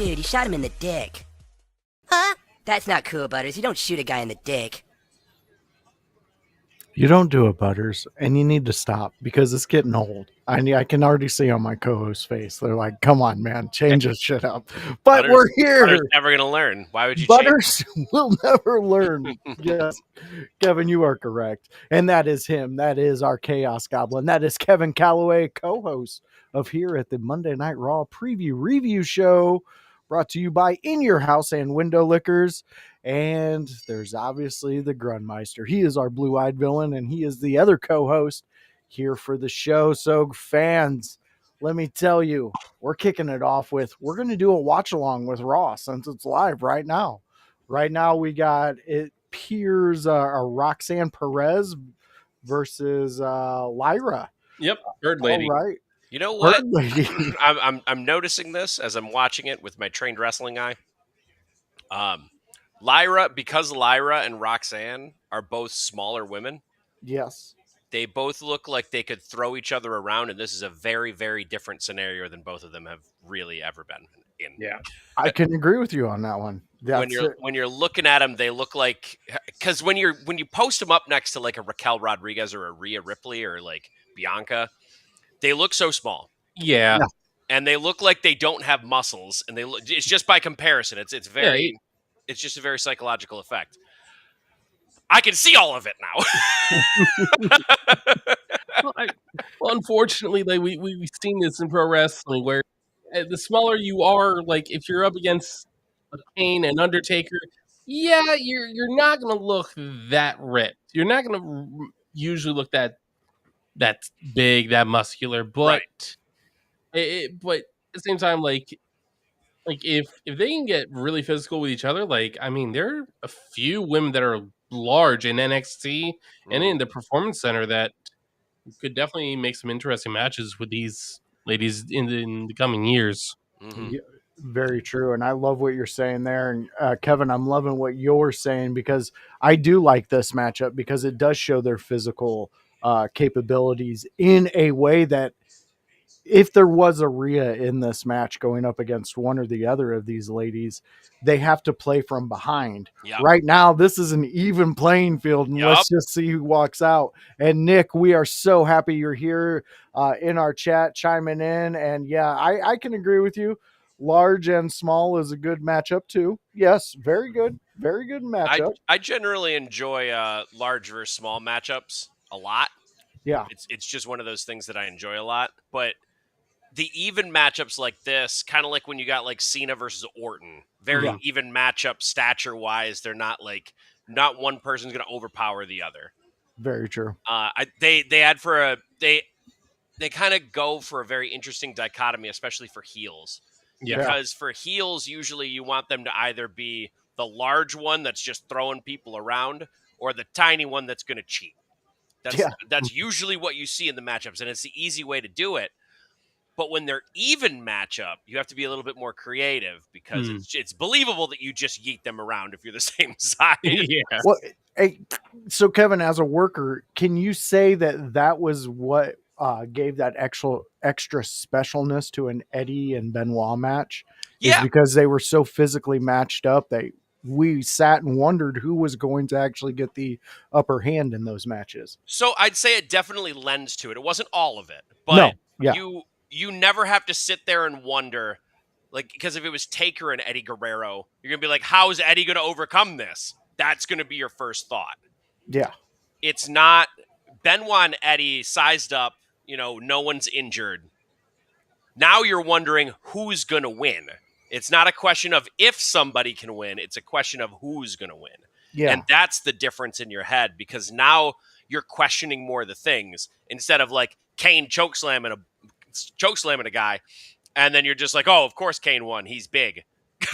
Dude, you shot him in the dick. Huh? That's not cool, Butters. You don't shoot a guy in the dick. You don't do it, Butters, and you need to stop because it's getting old. I can already see on my co-host's face. They're like, "Come on, man, change this shit up." But we're here. Butters never going to learn. Why would you Butters will never learn. Yes, Kevin, you are correct. And that is him. That is our Chaos Goblin. That is Kevin Kalloway, co-host of here at the Monday Night Raw preview review show, brought to you by In Your House and Window Liquors. And there's obviously the Grunmiester. He is our blue-eyed villain, and he is the other co-host here for the show. So, fans, let me tell you, we're kicking it off with, we're going to do a watch-along with Raw since it's live right now. Right now, we got, it appears, Roxanne Perez versus Lyra. Yep, Bird Lady. All right. You know what? Bird Lady. I'm noticing this as I'm watching it with my trained wrestling eye. Lyra, because Lyra and Roxanne are both smaller women. Yes. They both look like they could throw each other around, and this is a very, very different scenario than both of them have really ever been in. Yeah, I can agree with you on that one. When you're looking at them, they look like, because when you post them up next to like a Raquel Rodriguez or a Rhea Ripley or like Bianca, they look so small. Yeah. And they look like they don't have muscles, and it's just by comparison. It's very. It's just a very psychological effect. I can see all of it now. Well, unfortunately, like we've seen this in pro wrestling, where the smaller you are, like if you're up against a Kane and Undertaker, yeah, you're not going to look that ripped. You're not going to usually look that big, that muscular. But but at the same time, like if they can get really physical with each other, like I mean, there are a few women that are large in NXT and in the Performance Center that could definitely make some interesting matches with these ladies in the coming years. Mm-hmm. Yeah, very true. And I love what you're saying there. And Kevin, I'm loving what you're saying because I do like this matchup because it does show their physical capabilities in a way that if there was a Rhea in this match going up against one or the other of these ladies, they have to play from behind. Yep. Right now, this is an even playing field, and let's just see who walks out. And Nick, we are so happy you're here in our chat, chiming in. And yeah, I can agree with you. Large and small is a good matchup too. Yes, very good matchup. I generally enjoy large versus small matchups a lot. Yeah, it's just one of those things that I enjoy a lot. But the even matchups like this, kind of like when you got like Cena versus Orton, very even matchup stature wise. They're not one person's going to overpower the other. Very true. They kind of go for a very interesting dichotomy, especially for heels. Yeah. Because for heels, usually you want them to either be the large one that's just throwing people around or the tiny one that's going to cheat. That's usually what you see in the matchups, and it's the easy way to do it. But when they're even matchup, you have to be a little bit more creative because it's believable that you just yeet them around if you're the same size. Yeah. Well, hey, so Kevin, as a worker, can you say that was what gave that extra specialness to an Eddie and Benoit match? Yeah, is because they were so physically matched up. We sat and wondered who was going to actually get the upper hand in those matches. So I'd say it definitely lends to it. It wasn't all of it, but you never have to sit there and wonder, like, because if it was Taker and Eddie Guerrero, you're going to be like, how is Eddie going to overcome this? That's going to be your first thought. Yeah. It's not Benoit and Eddie sized up, no one's injured. Now you're wondering who's going to win. It's not a question of if somebody can win. It's a question of who's going to win. Yeah. And that's the difference in your head because now you're questioning more of the things instead of like Kane chokeslamming a guy. And then you're just like, oh, of course Kane won. He's big.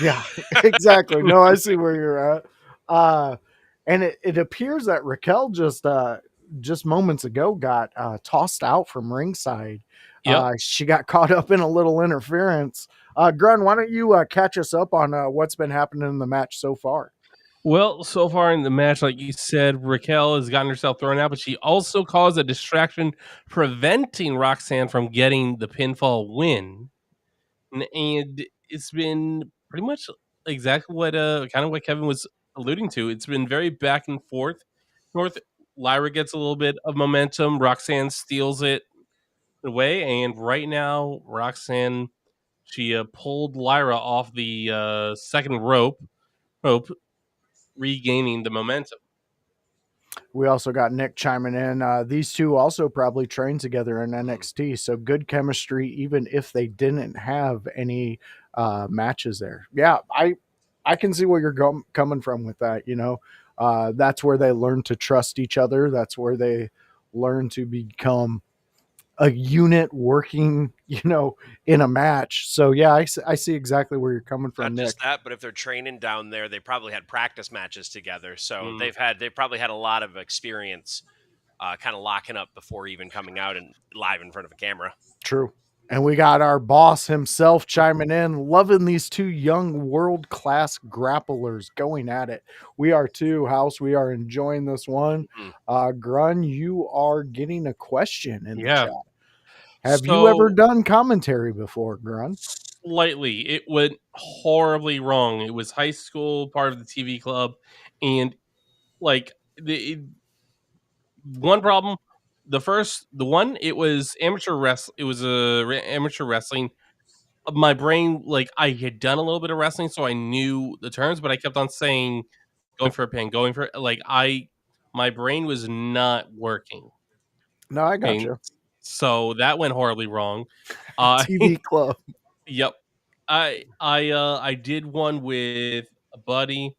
Yeah, exactly. No, I see where you're at. And it appears that Raquel just moments ago got tossed out from ringside. Yep. She got caught up in a little interference. Grun, why don't you catch us up on what's been happening in the match so far? Well, so far in the match, like you said, Raquel has gotten herself thrown out, but she also caused a distraction, preventing Roxanne from getting the pinfall win. And it's been pretty much exactly what kind of what Kevin was alluding to. It's been very back and forth. Lyra gets a little bit of momentum. Roxanne steals it away, and right now Roxanne she pulled Lyra off the second rope, regaining the momentum. We also got Nick chiming in. These two also probably trained together in NXT, so good chemistry, even if they didn't have any matches there. Yeah, I can see where you're coming from with that. You know, that's where they learn to trust each other. That's where they learn to become a unit working, you know, in a match. So yeah, I see exactly where you're coming from, Not Nick. just that, but if they're training down there, they probably had practice matches together. So Mm. they've probably had a lot of experience kind of locking up before even coming out and live in front of a camera. True. And we got our boss himself chiming in, loving these two young world-class grapplers going at it. We are too, House. We are enjoying this one. Grun, you are getting a question in the chat. Have you ever done commentary before, Grun? Slightly. It went horribly wrong. It was high school, part of the TV club, and like one problem. It was amateur wrestling. It was amateur wrestling. My brain, like, I had done a little bit of wrestling, so I knew the terms, but I kept on saying, going for a pin, going for like my brain was not working. No, I got you. So that went horribly wrong. TV club. Yep. I did one with a buddy.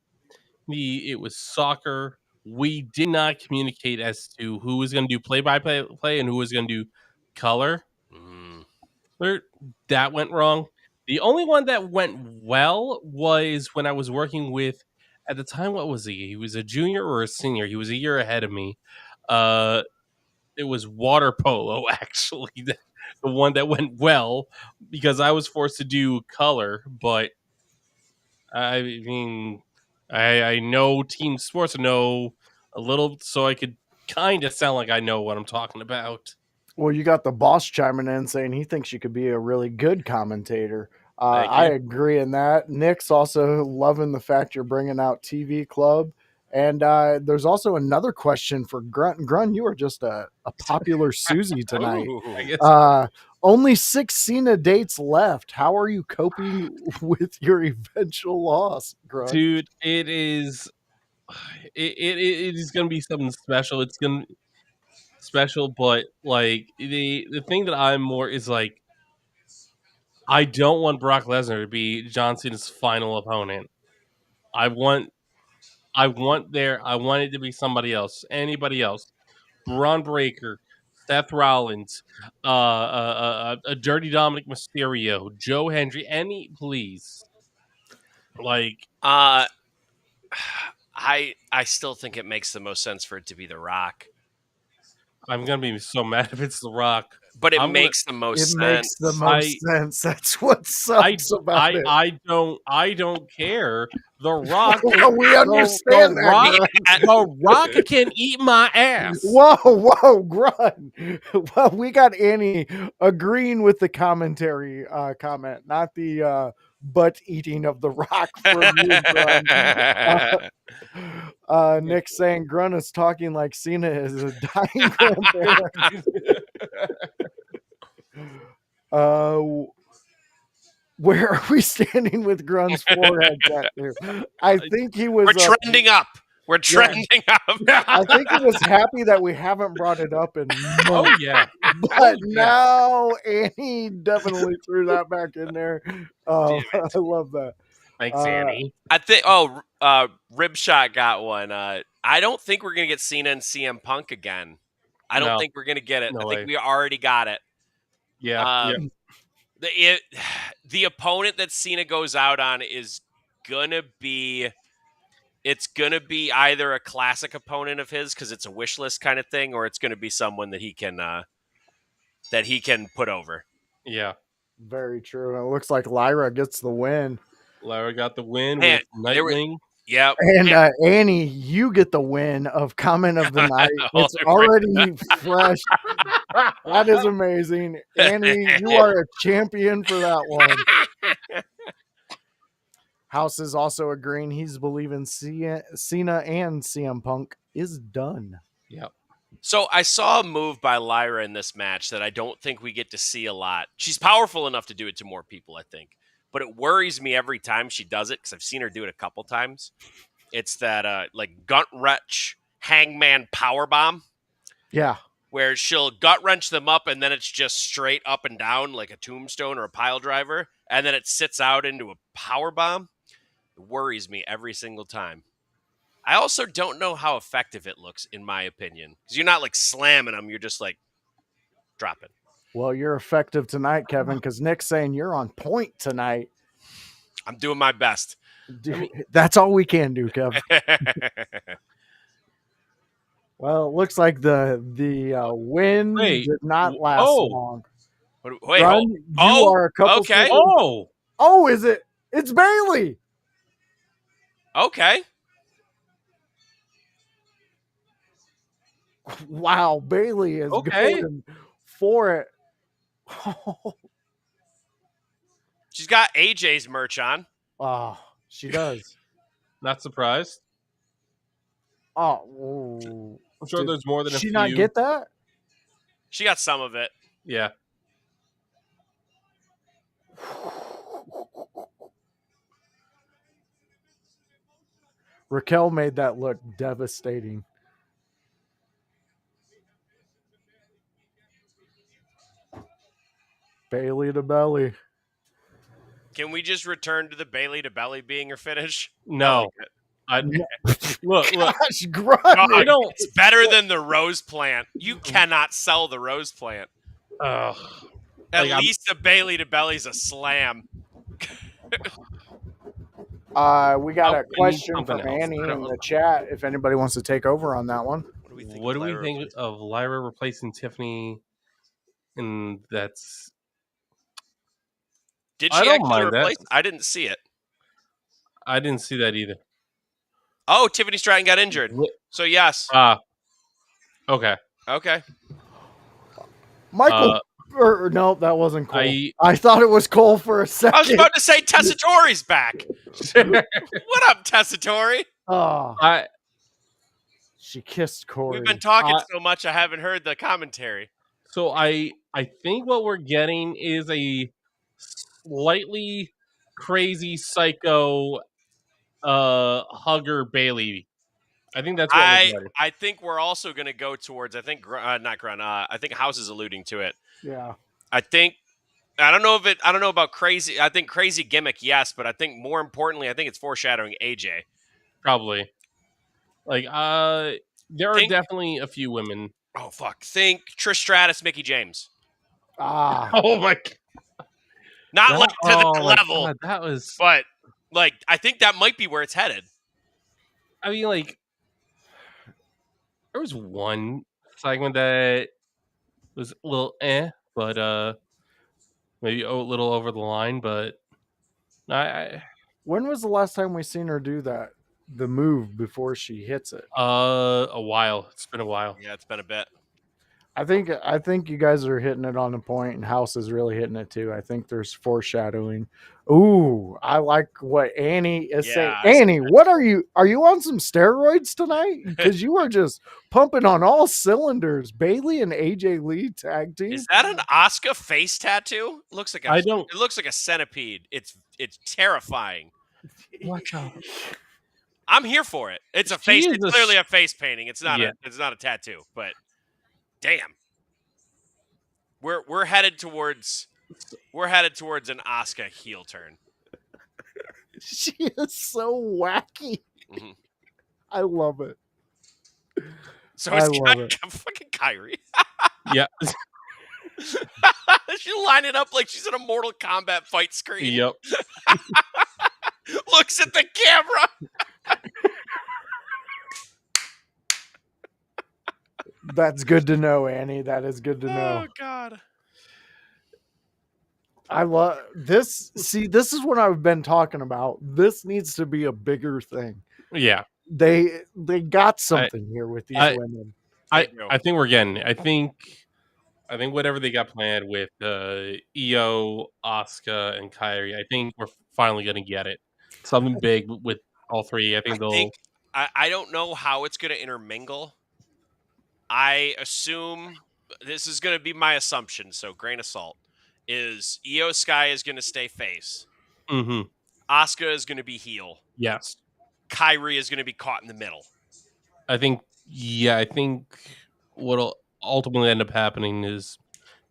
It was soccer. We did not communicate as to who was going to do play and who was going to do color. That went wrong. The only one that went well was when I was working with, at the time, what was he? He was a junior or a senior. He was a year ahead of me. It was water polo, actually, the one that went well, because I was forced to do color, but I mean, I know team sports, I know a little, so I could kind of sound like I know what I'm talking about. Well, you got the boss chiming in saying he thinks you could be a really good commentator. I agree in that. Nick's also loving the fact you're bringing out TV Club. And there's also another question for Grunt. Grunt, you are just a popular Susie tonight. Only 6 Cena dates left. How are you coping with your eventual loss, Grunt? Dude, it is going to be something special. It's going to be special, but like the thing that I'm more is like, I don't want Brock Lesnar to be John Cena's final opponent. I want it to be somebody else, anybody else. Braun Breaker, Seth Rollins, a Dirty Dominic Mysterio, Joe Hendry, please. Like, I still think it makes the most sense for it to be The Rock. I'm gonna be so mad if it's The Rock. But it makes the most sense. It makes the most sense. That's what sucks about it. I don't care. The Rock. We understand that. The Rock can eat my ass. Whoa, Grunt. Well, we got Annie agreeing with the commentary comment, not the butt eating of the Rock from you, Grunt. Nick saying Grunt is talking like Cena is a dying grandparent. Where are we standing with Grunt's forehead tattoo? I think he was. We're trending up. We're trending up. I think he was happy that we haven't brought it up in months. Oh yeah. But now Annie definitely threw that back in there. I love that. Thanks, Annie. I think. Ribshot got one. I don't think we're gonna get Cena and CM Punk again. I don't think we're gonna get it. No I think way. we already got it. Yeah. The opponent that Cena goes out on is gonna be. It's gonna be either a classic opponent of his because it's a wish list kind of thing, or it's gonna be someone that he can put over. Yeah. Very true. And it looks like Lyra gets the win. Lyra got the win with Nightwing. Yep. And Annie, you get the win of comment of the night. It's already fresh. That is amazing. Annie, you are a champion for that one. House is also agreeing he's believing Cena and CM Punk is done. Yep. So I saw a move by Lyra in this match that I don't think we get to see a lot. She's powerful enough to do it to more people, I think. But it worries me every time she does it because I've seen her do it a couple times. It's that like gut wrench hangman power bomb Yeah. where she'll gut wrench them up and then it's just straight up and down like a tombstone or a pile driver. And then it sits out into a power bomb. It worries me every single time. I also don't know how effective it looks, in my opinion, because you're not like slamming them; you're just like dropping. Well, you're effective tonight, Kevin, because Nick's saying you're on point tonight. I'm doing my best. Dude, that's all we can do, Kevin. Well, it looks like the win did not last long. Wait, Grun, you are a couple. Okay. Oh, is it? It's Bailey. Okay. Wow, Bailey is going for it. She's got AJ's merch on. Oh, she does. Not surprised. Oh, I'm sure there's more than a few. Did she not get that? She got some of it. Yeah. Raquel made that look devastating. Bailey to belly. Can we just return to the Bailey to belly being her finish? No. Look. Gosh, Grun, it's better than the rose plant. You cannot sell the rose plant. At least the Bailey to belly's a slam. We got a question from Annie in the chat. If anybody wants to take over on that one, what do we think of Lyra replacing Tiffany? And that's. Did she actually replace? I didn't see it. I didn't see that either. Oh, Tiffany Stratton got injured. So yes. Okay. Michael. No, that wasn't Cole. I thought it was Cole for a second. I was about to say Tessatori's back. What up, Tessatori? Oh, she kissed Corey. We've been talking so much, I haven't heard the commentary. So I think what we're getting is a slightly crazy psycho hugger Bailey. I think that's what we're getting. I think we're also going to go towards. I think not Grun. I think House is alluding to it. Yeah. I don't know about crazy. I think crazy gimmick, yes, but I think more importantly, I think it's foreshadowing AJ. Probably. Like there are definitely a few women. Oh fuck! Think Trish Stratus, Mickie James. Oh my God. Not like to that level. God, that was. But like, I think that might be where it's headed. I mean, like, there was one segment that was a little but maybe a little over the line. But when was the last time we seen her do that? The move before she hits it? A while. It's been a while. Yeah, it's been a bit. I think you guys are hitting it on the point, and House is really hitting it too. I think there's foreshadowing. Ooh, I like what Annie is saying. Annie, what are you on some steroids tonight? Because you are just pumping on all cylinders. Bailey and AJ Lee tag team. Is that an Asuka face tattoo? It looks like it looks like a centipede. It's terrifying. What the? I'm here for it. It's a face. It's clearly a face painting. It's not a tattoo, but damn. We're headed towards an Asuka heel turn. She is so wacky. Mm-hmm. I love it. So it's fucking Kyrie. Yeah. She'll line it up like she's in a Mortal Kombat fight screen. Yep. Looks at the camera. That's good to know, Annie. That is good to know. Oh God. I love this. See, this is what I've been talking about. This needs to be a bigger thing. Yeah. They got something here with these women. I think we're getting it. I think whatever they got planned with Io, Asuka, and Kyrie, I think we're finally gonna get it. something big with all three. I think they'll. I don't know how it's going to intermingle. I assume this is going to be my assumption, so grain of salt. Is Io Sky is going to stay face. Mm-hmm. Asuka is going to be heel. Yes. Kyrie is going to be caught in the middle. I think what'll ultimately end up happening is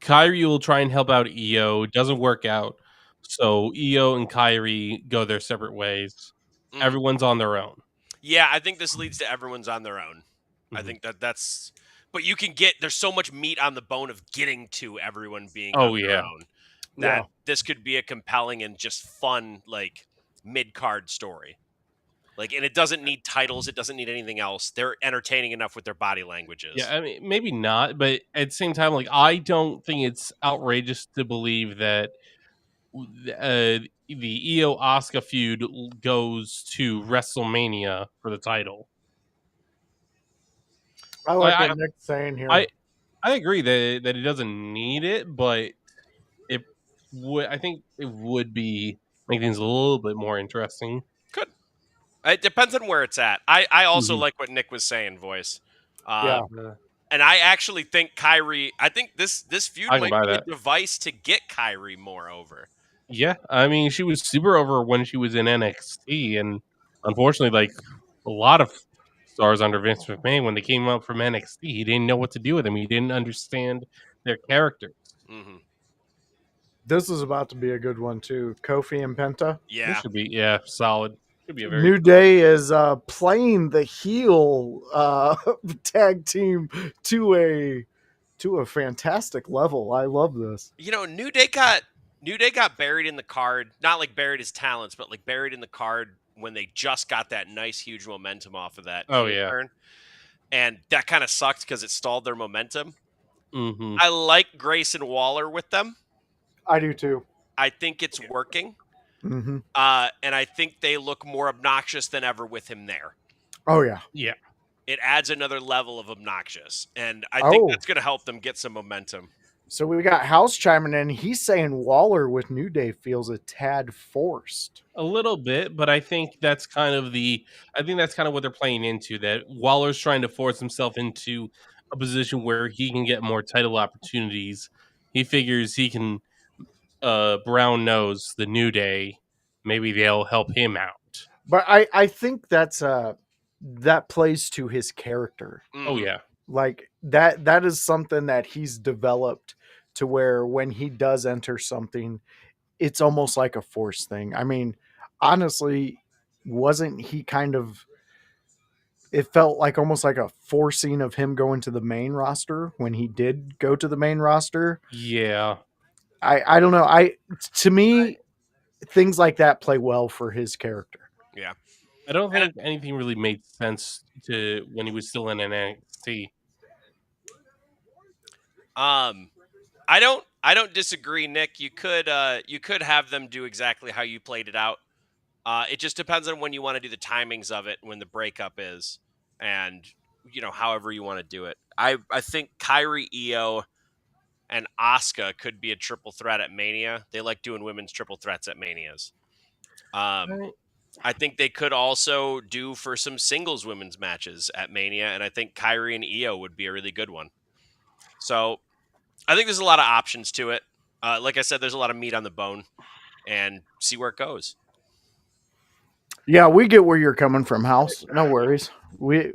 Kyrie will try and help out Io. It doesn't work out. So Io and Kyrie go their separate ways. Mm. Everyone's on their own. Yeah, I think this leads to everyone's on their own. I think that's but you can there's so much meat on the bone of getting to everyone being on their own that this could be a compelling and just fun like mid-card story. Like, and it doesn't need titles, it doesn't need anything else. They're entertaining enough with their body languages. Yeah, I mean, maybe not, but at the same time, like, I don't think it's outrageous to believe that the Io Asuka feud goes to WrestleMania for the title. I like what Nick's saying here. I agree that it doesn't need it, but it would. I think it would make things a little bit more interesting. Could. It depends on where it's at. I also like what Nick was saying, voice. And I actually think Kyrie. I think this feud might be a device to get Kyrie more over. Yeah, I mean, she was super over when she was in NXT, and unfortunately, like a lot of stars under Vince McMahon, when they came up from NXT, he didn't know what to do with them. He didn't understand their characters. Mm-hmm. This is about to be a good one too. Kofi and Penta. Yeah, this should be solid. Should be a very New Day is playing the heel tag team to a fantastic level. I love this. You know, New Day got buried in the card, not like buried as talents, but like buried in the card when they just got that nice, huge momentum off of that turn. And that kind of sucked because it stalled their momentum. Mm-hmm. I like Grayson Waller with them. I do too. I think it's working. Mm-hmm. And I think they look more obnoxious than ever with him there. Oh, yeah. Yeah. It adds another level of obnoxious. And I think that's going to help them get some momentum. So we got House chiming in. He's saying Waller with New Day feels a tad forced. A little bit, but I think that's kind of what they're playing into, that Waller's trying to force himself into a position where he can get more title opportunities. He figures he can brown nose the New Day. Maybe they'll help him out. But I think that plays to his character. Mm-hmm. Oh yeah. Like that is something that he's developed to where when he does enter something, it's almost like a force thing. I mean, honestly, wasn't he kind of, it felt like almost like a forcing of him going to the main roster when he did go to the main roster. Yeah. I don't know. To me, things like that play well for his character. Yeah. I don't think anything really made sense to when he was still in NXT. I don't disagree, Nick. You could have them do exactly how you played it out. It just depends on when you want to do the timings of it, when the breakup is, and however you want to do it. I think Kyrie, Io, and Asuka could be a triple threat at Mania. They like doing women's triple threats at Manias. I think they could also do for some singles women's matches at Mania, and I think Kyrie and Io would be a really good one. So I think there's a lot of options to it. Like I said, there's a lot of meat on the bone, and see where it goes. Yeah, we get where you're coming from, House. No worries. We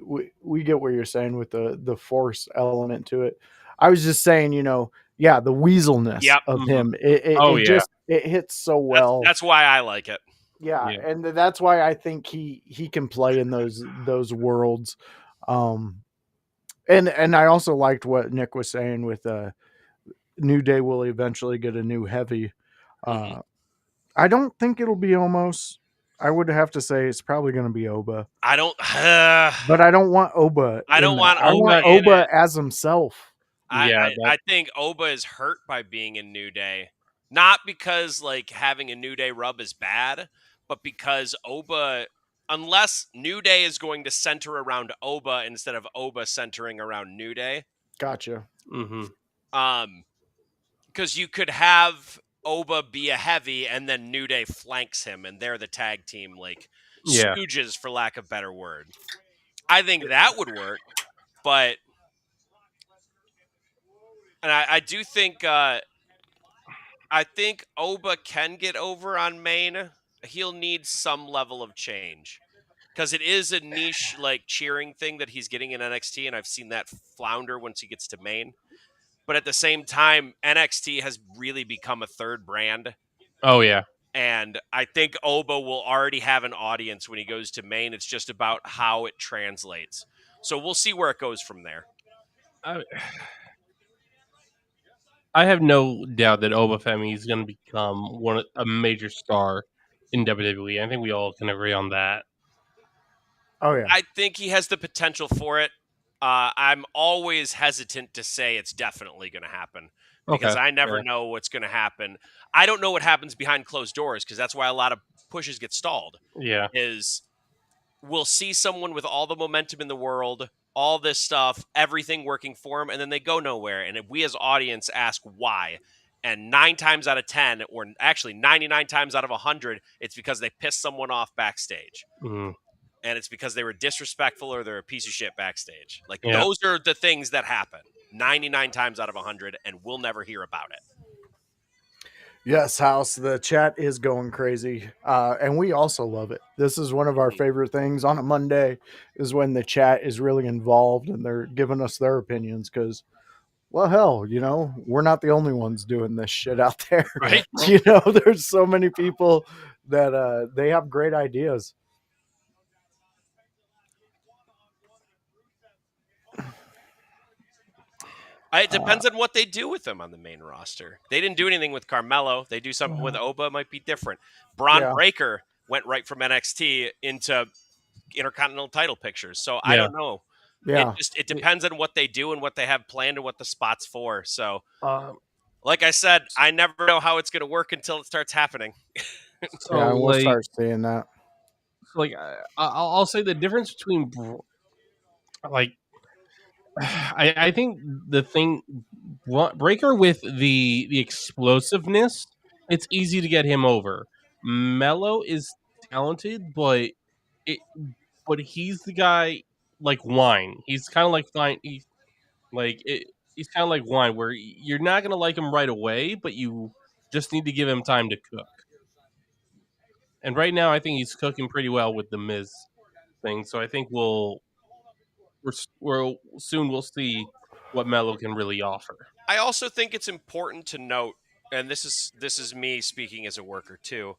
get where you're saying with the force element to it. I was just saying, the weaselness of him. It hits so well. That's why I like it. Yeah, and that's why I think he can play in those worlds. And I also liked what Nick was saying with New Day will eventually get a new heavy. I don't think it'll be Omos. I would have to say it's probably going to be Oba. But I don't want Oba. I want Oba as himself. I think Oba is hurt by being in New Day. Not because like having a New Day rub is bad, but because Oba, unless New Day is going to center around Oba instead of Oba centering around New Day. Gotcha. Mm-hmm. Because you could have Oba be a heavy, and then New Day flanks him, and they're the tag team, like Yeah. stooges, for lack of a better word. I think that would work, but and I do think I think Oba can get over on main. He'll need some level of change because it is a niche like cheering thing that he's getting in NXT, and I've seen that flounder once he gets to main. But at the same time, NXT has really become a third brand. Oh yeah. And I think Oba will already have an audience when he goes to main. It's just about how it translates. So we'll see where it goes from there. I have no doubt that Obafemi is going to become a major star in WWE. I think we all can agree on that. Oh yeah. I think he has the potential for it. I'm always hesitant to say it's definitely going to happen because I never know what's going to happen. I don't know what happens behind closed doors because that's why a lot of pushes get stalled. Yeah. Is we'll see someone with all the momentum in the world, all this stuff, everything working for them, and then they go nowhere. And if we as audience ask why, and 9 times out of 10, or actually 99 times out of 100, it's because they pissed someone off backstage. Mm. And it's because they were disrespectful or they're a piece of shit backstage. Like, those are the things that happen 99 times out of 100, and we'll never hear about it. Yes, House. The chat is going crazy, and we also love it. This is one of our favorite things on a Monday, is when the chat is really involved and they're giving us their opinions. Because, well, hell, we're not the only ones doing this shit out there. Right? There's so many people that they have great ideas. It depends on what they do with them on the main roster. They didn't do anything with Carmelo. They do something with Oba, might be different. Braun Breaker went right from NXT into Intercontinental title pictures. So I don't know. Yeah. It depends on what they do and what they have planned and what the spot's for. So, like I said, I never know how it's going to work until it starts happening. So we'll start seeing that. Like, I'll say the difference between I think the thing Breaker with the explosiveness, it's easy to get him over. Mello is talented, but he's the guy like wine. He's kind of like fine. He's kind of like wine, where you're not gonna like him right away, but you just need to give him time to cook. And right now, I think he's cooking pretty well with the Miz thing. So I think we'll see what Mello can really offer. I also think it's important to note, and this is me speaking as a worker too.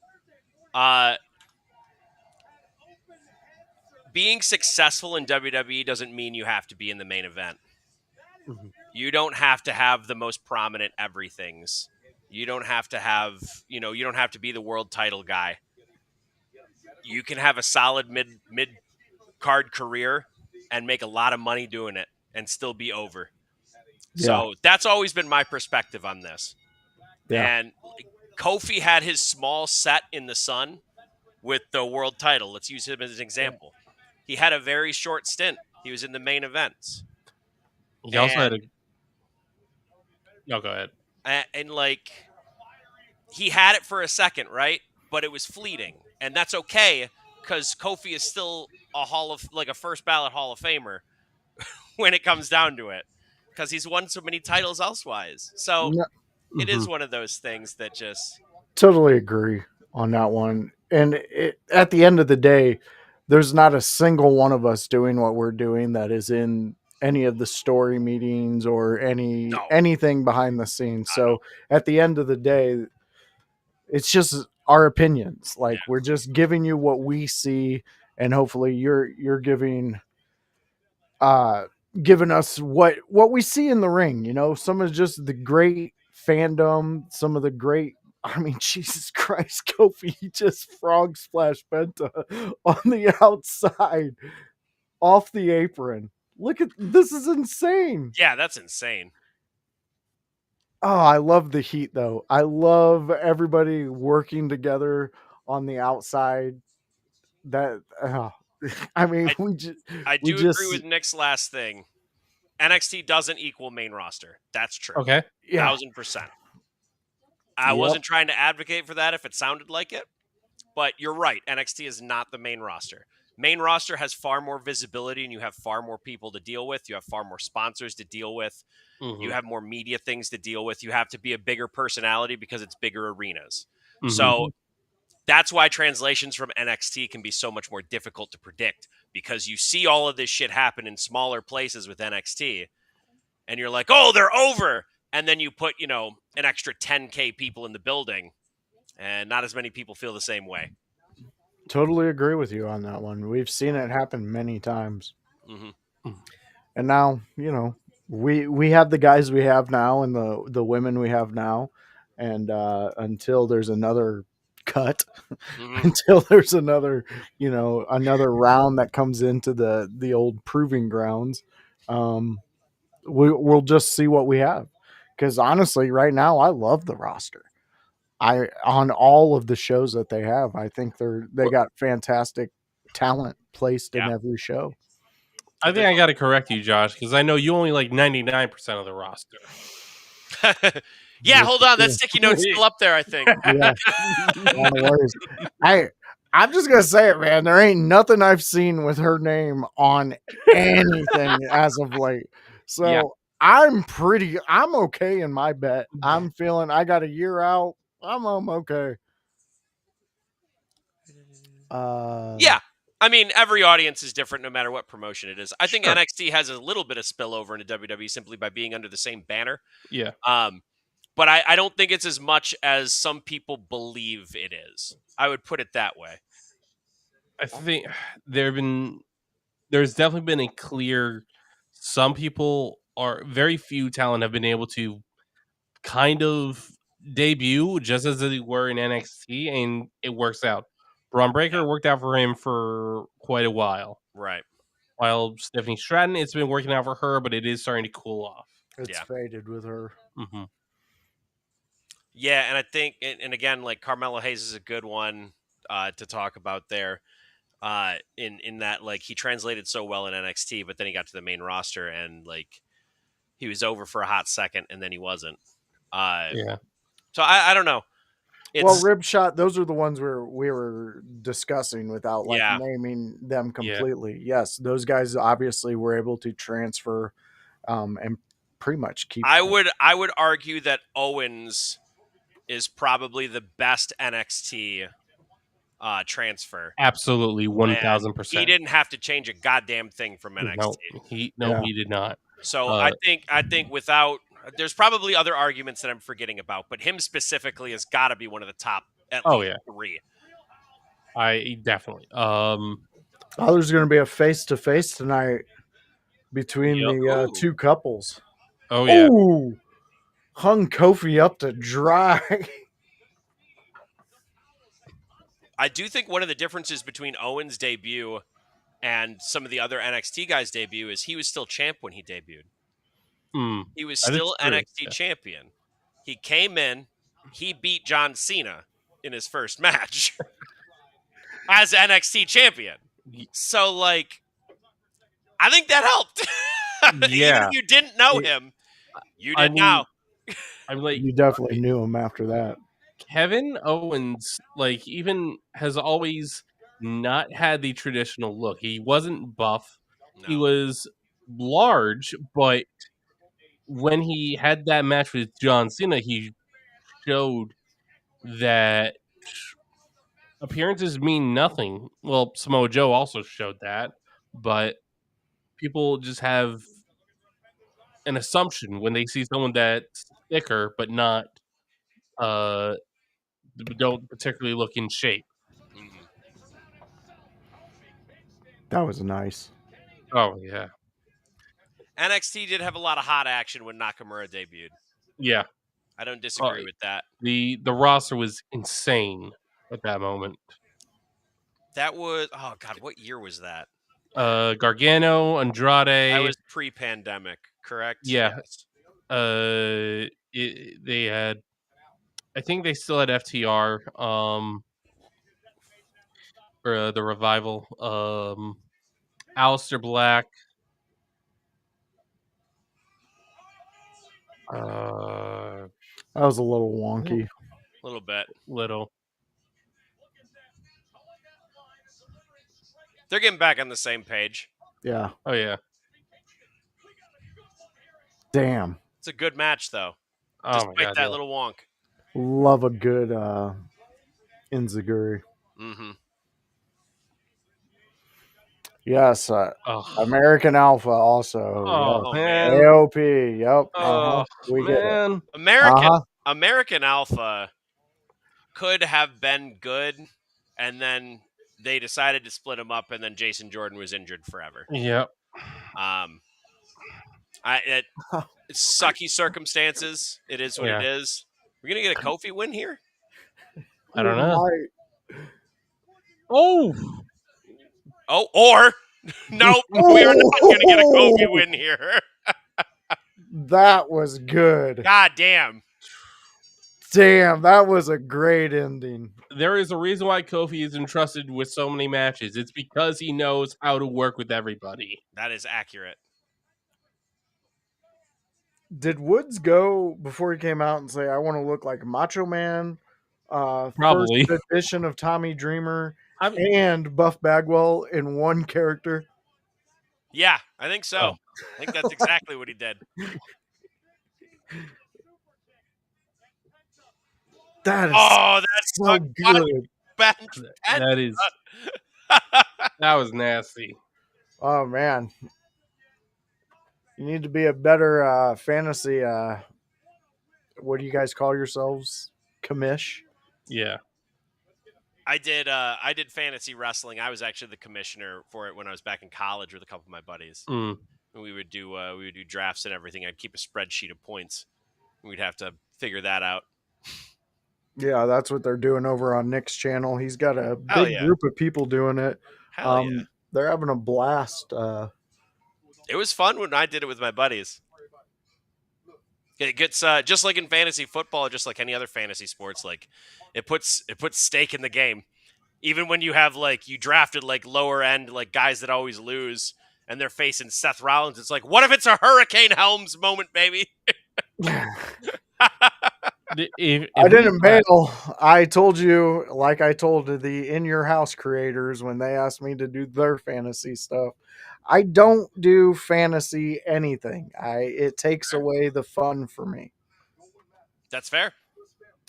Being successful in WWE doesn't mean you have to be in the main event. Mm-hmm. You don't have to have the most prominent everythings. You don't have to have, you don't have to be the world title guy. You can have a solid mid card career and make a lot of money doing it and still be over. Yeah. So that's always been my perspective on this. Yeah. And Kofi had his small set in the sun with the world title. Let's use him as an example. He had a very short stint. He was in the main events. He also had a... No, go ahead. And he had it for a second, right? But it was fleeting. And that's okay, because Kofi is still a first ballot Hall of Famer when it comes down to it, because he's won so many titles elsewise. So it is one of those things that just... Totally agree on that one. And at the end of the day, there's not a single one of us doing what we're doing that is in any of the story meetings or anything behind the scenes. So at the end of the day, it's just our opinions. We're just giving you what we see, and hopefully you're giving us what we see in the ring. Some of just the great fandom, some of the great... I mean, Jesus Christ, Kofi, he just frog splash Penta on the outside off the apron. Look at this, is insane. Yeah, that's insane. Oh, I love the heat though. I love everybody working together on the outside. I mean, I do agree with Nick's last thing. NXT doesn't equal main roster. That's true. Okay. Yeah. 1,000%. I wasn't trying to advocate for that if it sounded like it, but you're right. NXT is not the main roster. Main roster has far more visibility, and you have far more people to deal with. You have far more sponsors to deal with. You have more media things to deal with. You have to be a bigger personality because it's bigger arenas. So that's why translations from NXT can be so much more difficult to predict, because you see all of this shit happen in smaller places with NXT, and you're like, oh, they're over. And then you put, an extra 10K people in the building, and not as many people feel the same way. Totally agree with you on that one. We've seen it happen many times. Mm-hmm. And now, we have the guys we have now and the women we have now. And until there's another cut, until there's another, another round that comes into the old proving grounds, we'll just see what we have. Because honestly, right now, I love the roster. On all of the shows that they have, I think they got fantastic talent placed in every show. I think I got to correct you, Josh, because I know you only like 99% of the roster. Yeah, hold on. That sticky note's still up there, I think. Yeah. No worries. I'm just gonna say it, man. There ain't nothing I've seen with her name on anything as of late. So I'm okay in my bet. I'm feeling I got a year out. I'm okay. Yeah. I mean, every audience is different no matter what promotion it is. I think NXT has a little bit of spillover into WWE simply by being under the same banner. Yeah. But I don't think it's as much as some people believe it is. I would put it that way. I think there's definitely been a clear, some people very few talent have been able to kind of debut just as they were in NXT, and it works out. Braun Breaker worked out for him for quite a while. Right. While Stephanie Stratton, it's been working out for her, but it is starting to cool off. It's faded with her. Mm-hmm. Yeah, and I think, and again, like Carmelo Hayes is a good one to talk about there. In that, like, he translated so well in NXT, but then he got to the main roster and like he was over for a hot second, and then he wasn't. So I don't know. Well, Rib Shot, those are the ones we were discussing without naming them completely. Yeah. Yes, those guys obviously were able to transfer and pretty much keep. I would argue that Owens is probably the best NXT transfer. Absolutely, 1,000%. He didn't have to change a goddamn thing from NXT. He did not. So I think without, there's probably other arguments that I'm forgetting about, but him specifically has got to be one of the top at least three. I definitely. There's going to be a face-to-face tonight between the two couples. Oh yeah. Ooh, hung Kofi up to dry. I do think one of the differences between Owens' debut and some of the other NXT guys' debut is he was still champ when he debuted. He was still NXT champion. He came in, he beat John Cena in his first match as NXT champion. So, like, I think that helped. Even if you didn't know him, you did now. You definitely knew him after that. Kevin Owens, like, even has always not had the traditional look. He wasn't buff. No. He was large, but when he had that match with John Cena, he showed that appearances mean nothing. Well, Samoa Joe also showed that, but people just have an assumption when they see someone that's thicker but not don't particularly look in shape. That was nice. Oh yeah. NXT did have a lot of hot action when Nakamura debuted. Yeah. I don't disagree with that. The roster was insane at that moment. That was, oh God, what year was that? Gargano, Andrade. That was pre-pandemic, correct? Yeah. Yes. They had, I think they still had FTR, for the Revival. Aleister Black. That was a little wonky. A little bit. Little. They're getting back on the same page. Yeah. Oh yeah. Damn. It's a good match, though. Oh Despite my god. that Yeah. little wonk. Love a good Inzaguri. Mm-hmm. Yes. Oh, American Alpha also. oh Oh, man. man. AOP. Yep. Oh We get it. man. American Alpha could have been good, and then they decided to split them up, and then Jason Jordan was injured forever. Yep. It's sucky circumstances. It is what it is. We're gonna get a Kofi win here. I don't know. Might. Oh. Oh, or nope, we are not gonna get a Kofi win here. That was good. God damn. Damn, that was a great ending. There is a reason why Kofi is entrusted with so many matches. It's because he knows how to work with everybody. That is accurate. Did Woods go before he came out and say, I want to look like Macho Man? Probably. First edition of Tommy Dreamer I'm- and Buff Bagwell in one character. Yeah, I think so. Oh. I think that's exactly what he did. That is that's so good. bench. That is that was nasty. Oh man. You need to be a better fantasy what do you guys call yourselves? Commish? Yeah. I did fantasy wrestling. I was actually the commissioner for it when I was back in college with a couple of my buddies. Mm. We would do drafts and everything. I'd keep a spreadsheet of points. We'd have to figure that out. Yeah, that's what they're doing over on Nick's channel. He's got a big group of people doing it. Hell yeah. They're having a blast. It was fun when I did it with my buddies. It gets just like in fantasy football, just like any other fantasy sports, like it puts stake in the game. Even when you have you drafted lower end guys that always lose and they're facing Seth Rollins, it's like, what if it's a Hurricane Helms moment, baby? If I didn't bail. I told you, like I told the In Your House creators when they asked me to do their fantasy stuff, I don't do fantasy anything. It takes away the fun for me. That's fair.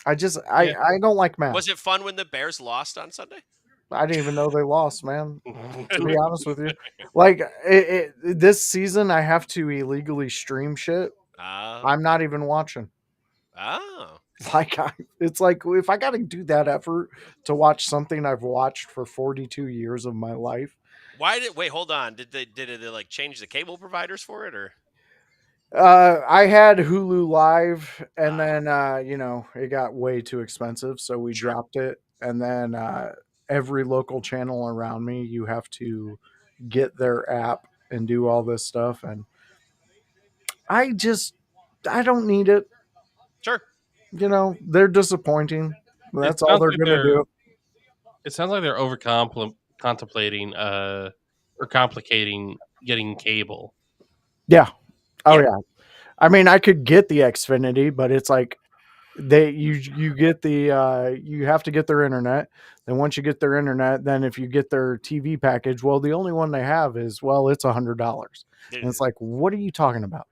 I don't like math. Was it fun when the Bears lost on Sunday? I didn't even know they lost, man. To be honest with you, this season I have to illegally stream shit. I'm not even watching. Oh. It's like if I got to do that effort to watch something I've watched for 42 years of my life. Wait, hold on. Did they change the cable providers for it or? I had Hulu Live and then it got way too expensive, so we dropped it. And then every local channel around me, you have to get their app and do all this stuff, and I don't need it. Sure. They're disappointing. That's all they're going to do. It sounds like they're contemplating or complicating getting cable. Yeah. Oh yeah. I mean, I could get the Xfinity, but it's like you get the you have to get their internet. Then once you get their internet, then if you get their TV package, well, the only one they have is it's $100, and it's like, what are you talking about?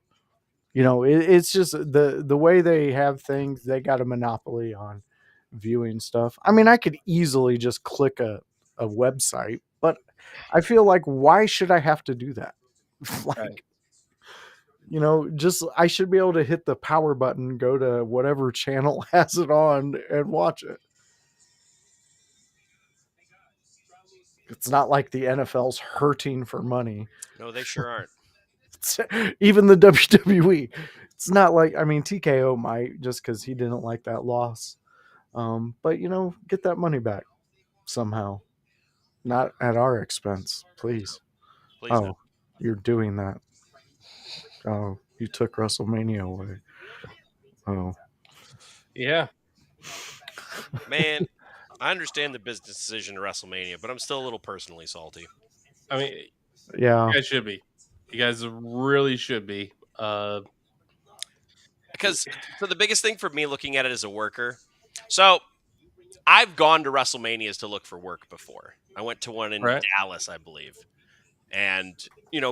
It's just the way they have things. They got a monopoly on viewing stuff. I mean, I could easily just click a website, but I feel like, why should I have to do that? I should be able to hit the power button, go to whatever channel has it on, and watch it. It's not like the NFL's hurting for money. No, they sure aren't. Even the WWE. It's not like, I mean, TKO might, just because he didn't like that loss. But, get that money back somehow. Not at our expense, please. Please no. You're doing that. Oh, you took WrestleMania away. Oh. Yeah. Man, I understand the business decision to WrestleMania, but I'm still a little personally salty. I mean, yeah. You guys should be. You guys really should be. Because the biggest thing for me looking at it as a worker So I've gone to WrestleManias to look for work before. I went to one in Right. Dallas, I believe, and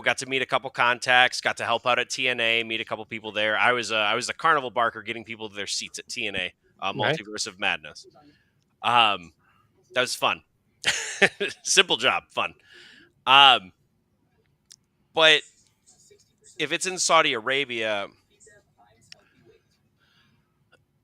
got to meet a couple contacts, got to help out at TNA, meet a couple people there. I was a carnival barker getting people to their seats at TNA, Nice. Multiverse of Madness. That was fun. Simple job, fun. But if it's in Saudi Arabia,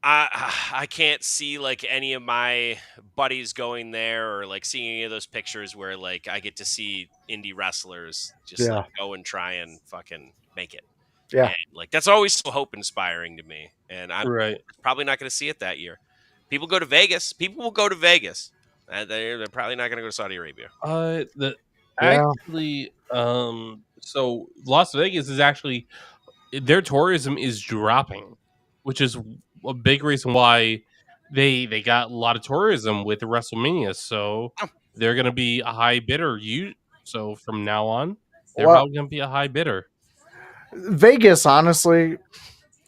I can't see like any of my buddies going there or like seeing any of those pictures where like I get to see indie wrestlers just like go and try and fucking make it. Yeah. And like that's always so hope inspiring to me. And I'm Right. probably not going to see it that year. People go to Vegas. People will go to Vegas. They're probably not going to go to Saudi Arabia. The Yeah. actually, so Las Vegas is actually their tourism is dropping, which is a big reason why they got a lot of tourism with the WrestleMania. So Oh. they're going to be a high bidder. So from now on, they're Well, probably going to be a high bidder. Vegas, honestly,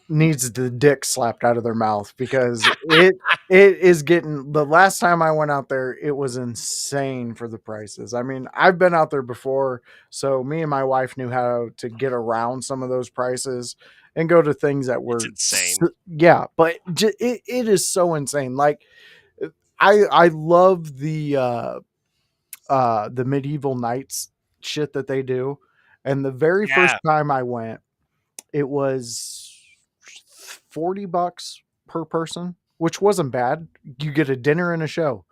needs the dick slapped out of their mouth because it is getting. The last time I went out there, it was insane for the prices. I mean, I've been out there before, so me and my wife knew how to get around some of those prices and go to things that were insane. Yeah, but it is so insane. Like I love the medieval knights shit that they do, and the very first time I went, it was $40 per person, which wasn't bad. You get a dinner and a show.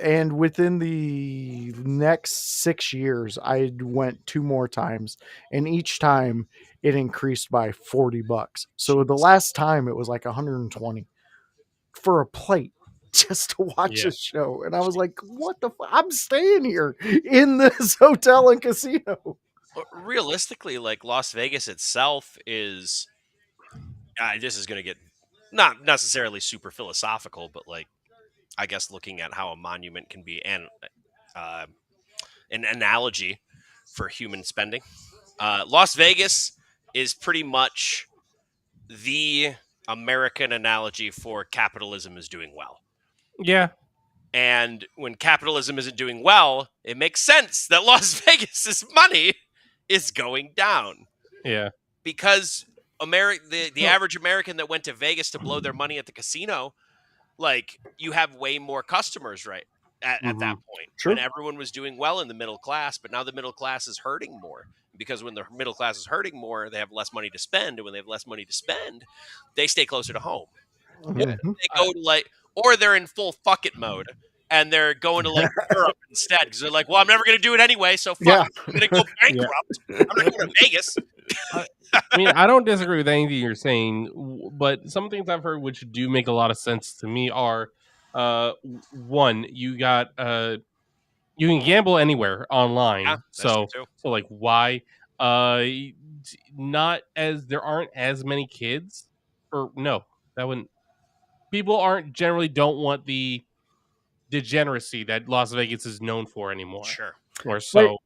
And within the next 6 years, I went 2 more times, and each time it increased by $40. So the last time it was like 120 for a plate just to watch a show. And I was like, what the I'm staying here in this hotel and casino. Realistically, like Las Vegas itself is this is going to get not necessarily super philosophical, but like I guess looking at how a monument can be an analogy for human spending. Las Vegas is pretty much the American analogy for capitalism is doing well. Yeah. And when capitalism isn't doing well, it makes sense that Las Vegas's money is going down. Yeah. Because the average American that went to Vegas to blow their money at the casino, like you have way more customers, right? At that point, True. when everyone was doing well in the middle class, but now the middle class is hurting more because when the middle class is hurting more, they have less money to spend, and when they have less money to spend, they stay closer to home. Mm-hmm. They go to or they're in full fuck it mode and they're going to Europe instead because they're like, well, I'm never going to do it anyway, so fuck. Yeah. I'm going to go bankrupt. I'm not going to Vegas. I mean, I don't disagree with anything you're saying, but some things I've heard which do make a lot of sense to me are, one, you got you can gamble anywhere online, Yeah, so like why? Not as there aren't as many kids, or no, that wouldn't. People aren't generally don't want the degeneracy that Las Vegas is known for anymore. Sure. Or so.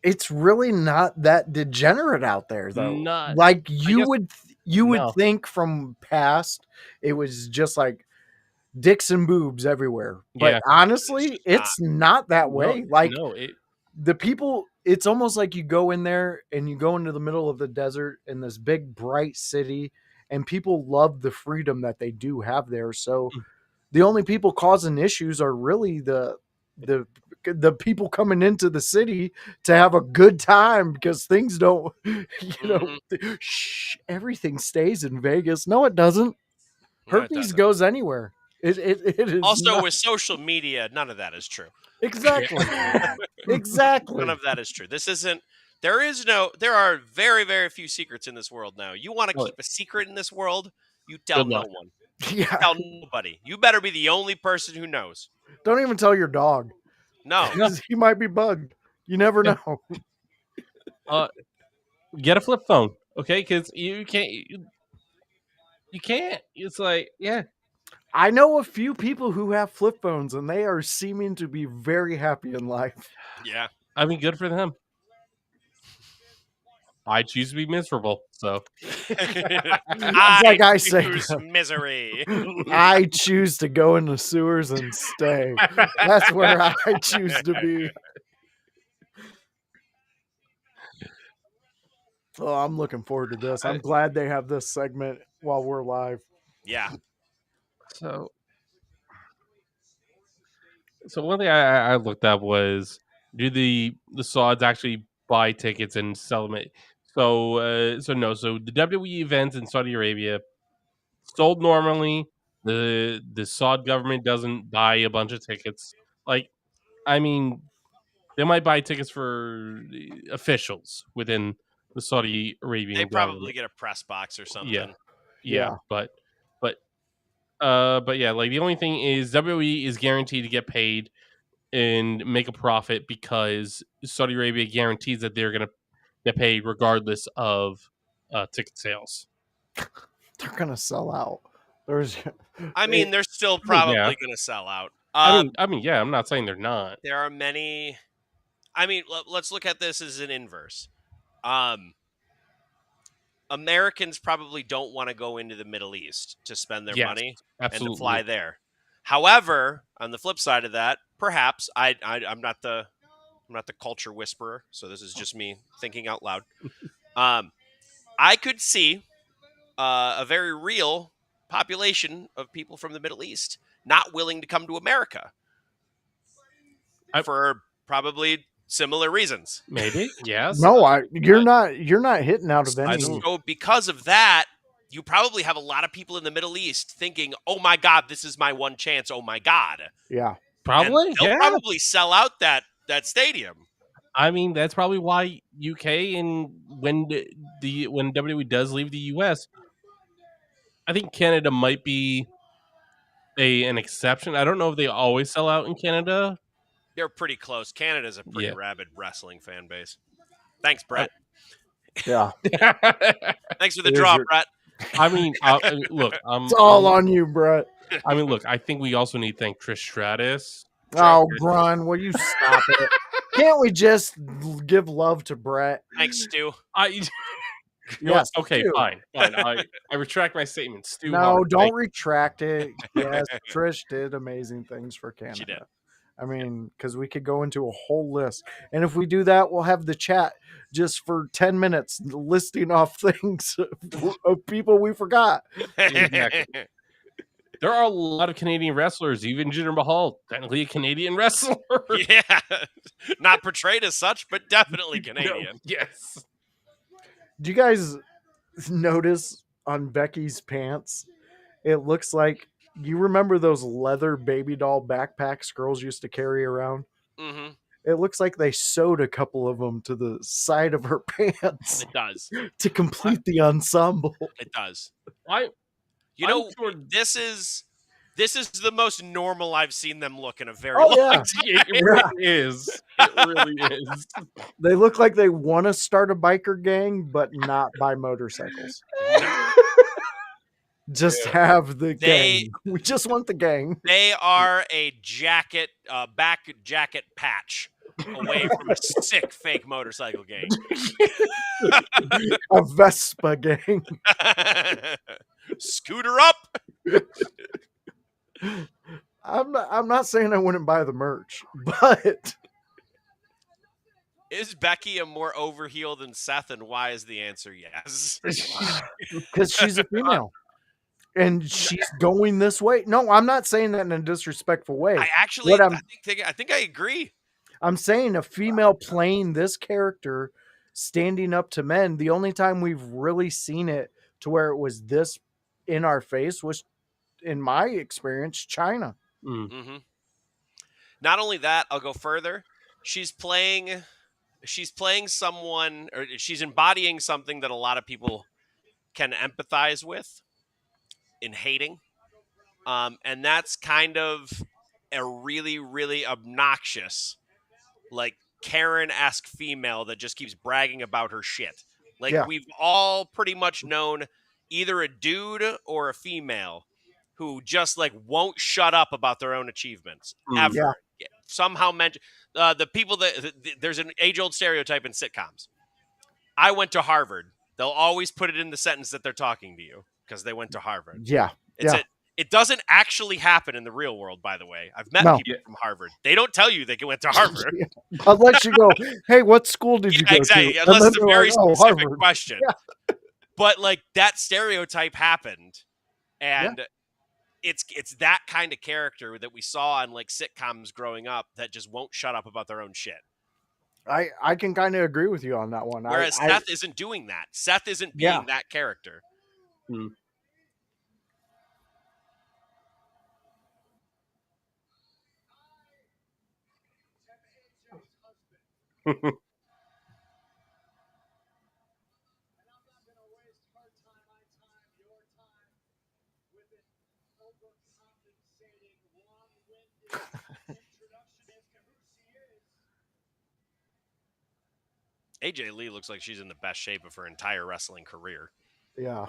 It's really not that degenerate out there, though. Not like you would no. think from past, it was just like dicks and boobs everywhere. But honestly, it's not that way. The people, it's almost like you go in there and you go into the middle of the desert in this big bright city, and people love the freedom that they do have there. So the only people causing issues are really the people coming into the city to have a good time because things don't, everything stays in Vegas. No, it doesn't. Herpes goes anywhere. It is also with social media. None of that is true. Exactly. Exactly. None of that is true. This isn't. There are very, very few secrets in this world now. You want to keep a secret in this world? You tell no one. Yeah. Tell nobody. You better be the only person who knows. Don't even tell your dog. No. He might be bugged. You never know. Get a flip phone, okay? Because you can't. You can't. It's like, yeah. I know a few people who have flip phones, and they are seeming to be very happy in life. Yeah. I mean, good for them. I choose to be miserable. So It's like I say, choose misery. I choose to go in the sewers and stay. That's where I choose to be. Oh, I'm looking forward to this. I'm glad they have this segment while we're live. Yeah. so one thing I looked up was, do the Sods actually buy tickets and sell them? So no. So the WWE events in Saudi Arabia sold normally. The Saud government doesn't buy a bunch of tickets. Like, I mean, they might buy tickets for the officials within the Saudi Arabian They government. probably get a press box or something. Yeah, Yeah. but yeah, like the only thing is WWE is guaranteed to get paid and make a profit because Saudi Arabia guarantees that they're going to get paid regardless of ticket sales. They're gonna sell out. There's, I mean, they're still probably going to sell out. I mean, yeah, I'm not saying they're not. There are many. I mean, let's look at this as an inverse. Americans probably don't want to go into the Middle East to spend their money and to fly there. However, on the flip side of that, perhaps I'm not the culture whisperer, so this is just me thinking out loud. I could see a very real population of people from the Middle East not willing to come to America for probably similar reasons. Maybe, yes. No, you're not hitting out of any. So because of that, you probably have a lot of people in the Middle East thinking, "Oh my God, this is my one chance. Oh my God." Yeah, probably. And they'll probably sell out that stadium. I mean, that's probably why UK and when WWE does leave the US, I think Canada might be an exception. I don't know if they always sell out in Canada. They're pretty close. Canada's a pretty rabid wrestling fan base. Thanks, Brett. Yeah. Thanks for the draw, Brett. I mean, look, it's all on you, Brett. I mean, look, I think we also need to thank Trish Stratus. Oh, Grun, will you stop it? Can't we just give love to Brett? Thanks, Stu. Yes. Okay, Stu. fine. I retract my statement. Stu. No, Hart, don't retract it. Yes, Trish did amazing things for Canada. She did. I mean, because we could go into a whole list. And if we do that, we'll have the chat just for 10 minutes listing off things of people we forgot. Exactly. There are a lot of Canadian wrestlers, even Jinder Mahal, technically a Canadian wrestler. Yeah. Not portrayed as such, but definitely Canadian. No, yes. Do you guys notice on Becky's pants, it looks like, you remember those leather baby doll backpacks girls used to carry around? Mm-hmm. It looks like they sewed a couple of them to the side of her pants. It does. To complete the ensemble. It does. You know, sure this is the most normal I've seen them look in a very Oh, long yeah. time. It really is. It really is. They look like they want to start a biker gang, but not buy motorcycles. Just have the gang. We just want the gang. They are a jacket, back jacket patch away from a sick fake motorcycle gang. A Vespa gang. Scooter up. I'm not saying I wouldn't buy the merch, but Is Becky a more overheel than Seth, and why is the answer yes? because she's a female. And she's going this way. No, I'm not saying that in a disrespectful way. I think I agree. I'm saying a female playing this character, standing up to men. The only time we've really seen it to where it was this in our face was, in my experience, China. Mm-hmm. Not only that, I'll go further. She's playing someone, or she's embodying something that a lot of people can empathize with in hating. And that's kind of a really, really obnoxious, like Karen-esque female that just keeps bragging about her shit. Like, we've all pretty much known either a dude or a female who just like won't shut up about their own achievements ever. Somehow mention the people that there's an age-old stereotype in sitcoms. I went to Harvard. They'll always put it in the sentence that they're talking to you because they went to Harvard. Yeah. It doesn't actually happen in the real world, by the way. I've met No. people from Harvard. They don't tell you they went to Harvard. Unless you go, hey, what school did you go exactly. to? Unless And it's a then they're very like, oh, specific Harvard. question. Yeah. But like that stereotype happened, and it's that kind of character that we saw in like sitcoms growing up that just won't shut up about their own shit. I can kind of agree with you on that one. Whereas Seth isn't doing that. Seth isn't being that character. Hmm. AJ Lee looks like she's in the best shape of her entire wrestling career. Yeah.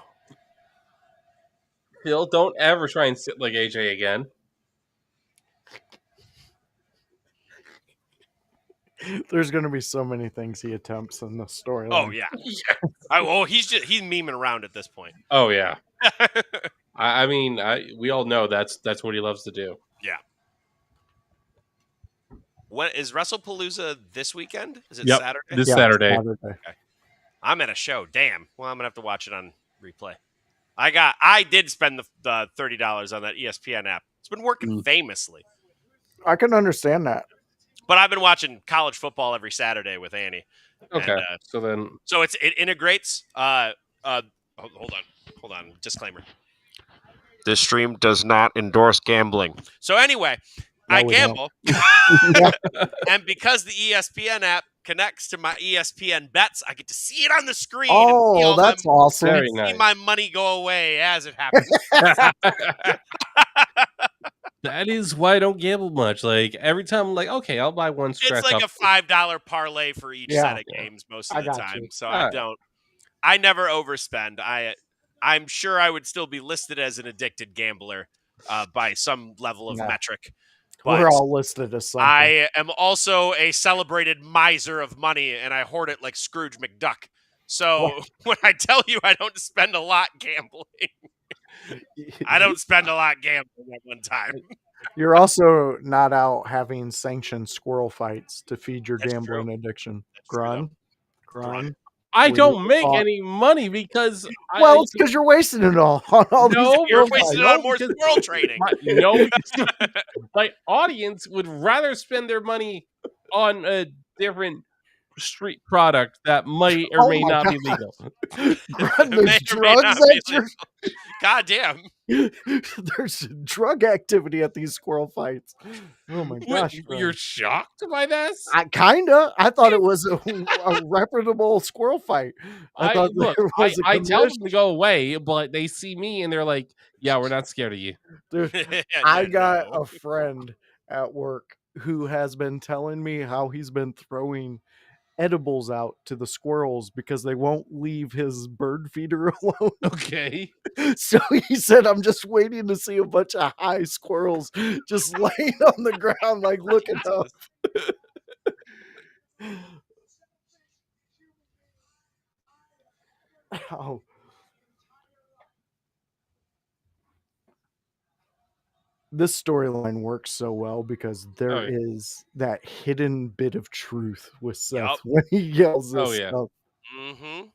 Phil, don't ever try and sit like AJ again. There's going to be so many things he attempts in the storyline. Oh yeah. He's memeing around at this point. Oh yeah. I mean, we all know that's what he loves to do. Yeah. When is WrestlePalooza this weekend? Is it Yep, Saturday? this Saturday. Okay. I'm at a show. Damn. Well, I'm gonna have to watch it on replay. I did spend the $30 on that ESPN app. It's been working famously. I can understand that. But I've been watching college football every Saturday with Annie. Okay. And, so it integrates. Hold on. Disclaimer. This stream does not endorse gambling. So anyway, I gamble, and because the ESPN app connects to my ESPN bets, I get to see it on the screen. Oh, that's awesome! Very see nice. my money go away as it happens. That is why I don't gamble much. Like every time, I'm like, okay, I'll buy one scratch. It's like a $5 parlay for each set of games most of the time. So I never overspend. I'm sure I would still be listed as an addicted gambler by some level of metric. But we're all listed as something. I am also a celebrated miser of money, and I hoard it like Scrooge McDuck. So when I tell you I don't spend a lot gambling, I don't spend a lot gambling at one time. You're also not out having sanctioned squirrel fights to feed your gambling addiction. Grun. I don't make any money because it's because you're wasting it all on all these. You're wasting it on more squirrel trading. My audience would rather spend their money on a different street product that might or may not be legal. God damn. There's drug activity at these squirrel fights. Oh my gosh. You're shocked by this? I thought it was a reputable squirrel fight. I tell them to go away, but they see me and they're like, yeah, we're not scared of you. Dude, I got a friend at work who has been telling me how he's been throwing edibles out to the squirrels because they won't leave his bird feeder alone. Okay. So he said, I'm just waiting to see a bunch of high squirrels just laying on the ground, like looking up. Oh. This storyline works so well because there is that hidden bit of truth with Seth when he yells this stuff. Mm-hmm.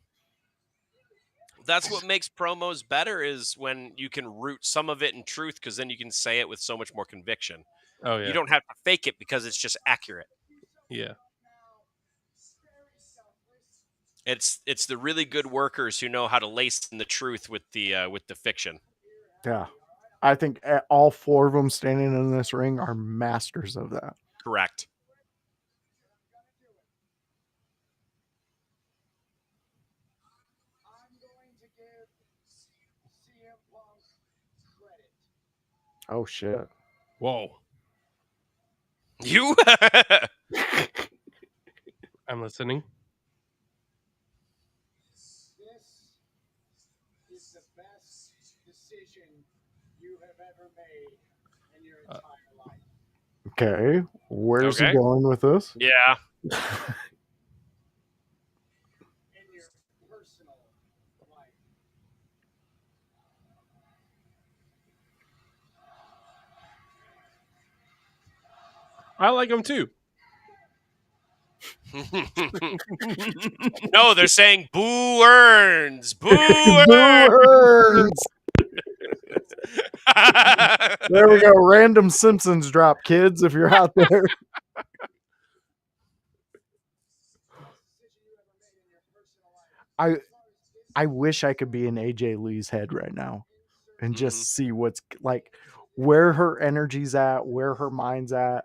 That's what makes promos better is when you can root some of it in truth because then you can say it with so much more conviction. Oh, yeah. You don't have to fake it because it's just accurate. Yeah. It's the really good workers who know how to lace in the truth with the fiction. Yeah. I think all four of them standing in this ring are masters of that. Correct. Oh, shit. Whoa. You? I'm listening. This is the best decision you have ever made in your entire life. Okay. Where's he going with this? Yeah. In your I like him too. No, they're saying Boo Earns. Boo Boo Earns. Earns. There we go. Random Simpsons drop, kids, if you're out there. I wish I could be in AJ Lee's head right now and just see what's like, where her energy's at, where her mind's at.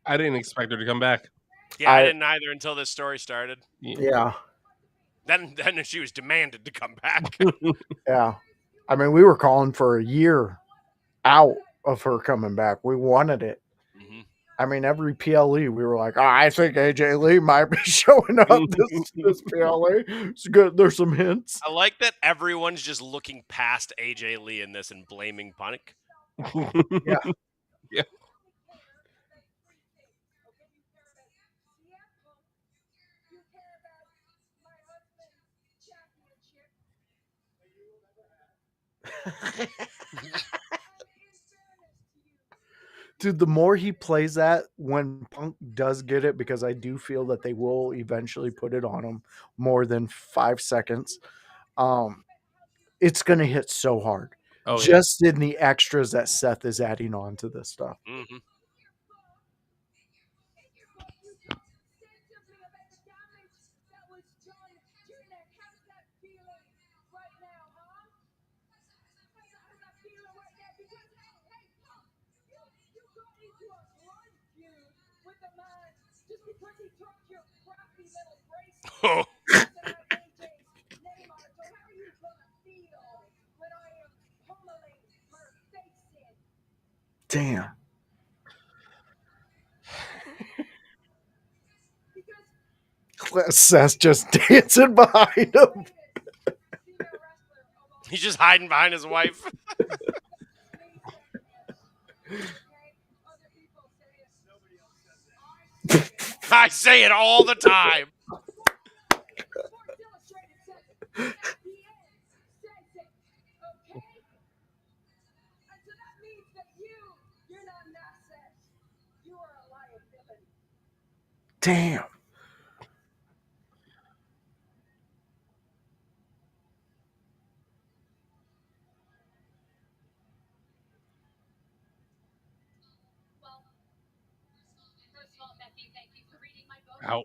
I didn't expect her to come back. Yeah, I didn't either until this story started. Yeah. Then she was demanded to come back. Yeah. I mean, we were calling for a year out of her coming back. We wanted it. Mm-hmm. I mean, every PLE, we were like, oh, I think AJ Lee might be showing up this PLE. It's good. There's some hints. I like that everyone's just looking past AJ Lee in this and blaming Punk. Yeah. Yeah. Dude, the more he plays that when Punk does get it, because I do feel that they will eventually put it on him more than 5 seconds, it's going to hit so hard. Oh, just in the extras that Seth is adding on to this stuff. Mm-hmm. Oh. Damn. Seth just dancing behind him. He's just hiding behind his wife. I say it all the time. Damn. Ouch.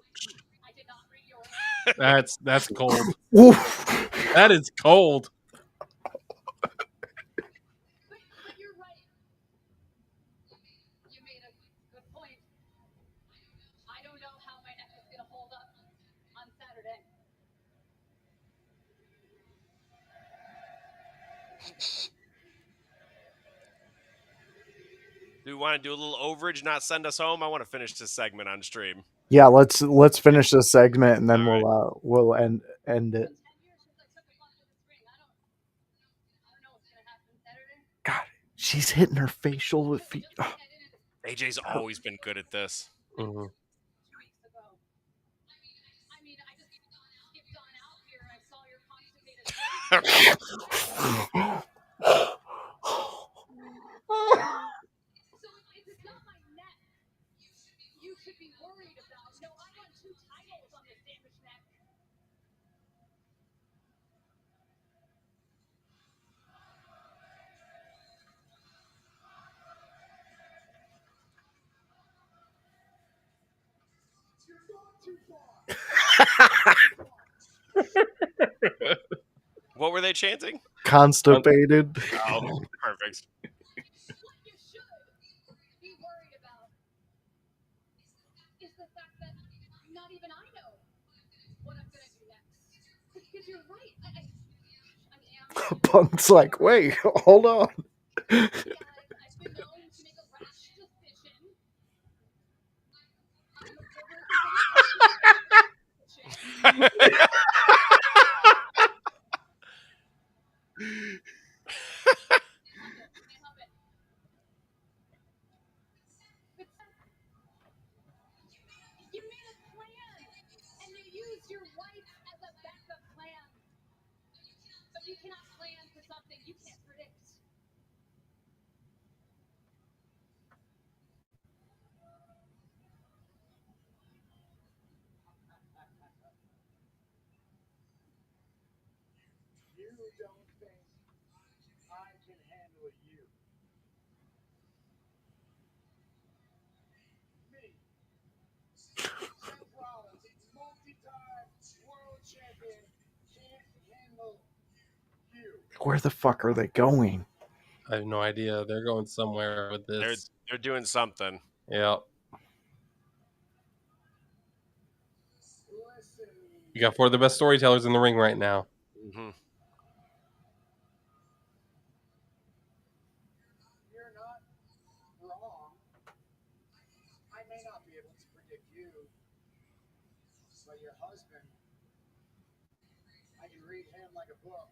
That's cold. Oof. That is cold. Do we want to do a little overage, not send us home? I want to finish this segment on stream. Yeah, let's finish this segment and then All we'll end it. God, she's hitting her facial with feet. Oh. AJ's always been good at this. Mm-hmm. What were they chanting? Constipated. Oh, perfect. the fact that not even I know what I'm gonna do next. Because you're right. I am. Punk's like, wait, hold on. Yeah, I've been known to make a rash decision. I'm a pervert who's in You made a plan, and you used your wife as a backup plan. But you cannot plan for something you can't predict. You don't think I can handle you? Me, Seth Rollins, multi-time world champion, can't handle you. Where the fuck are they going? I have no idea. They're going somewhere with this. They're doing something. Yeah. Listen, You got four of the best storytellers in the ring right now. Mm-hmm. you're not wrong. I may not be able to predict you, but your husband, I can read him like a book.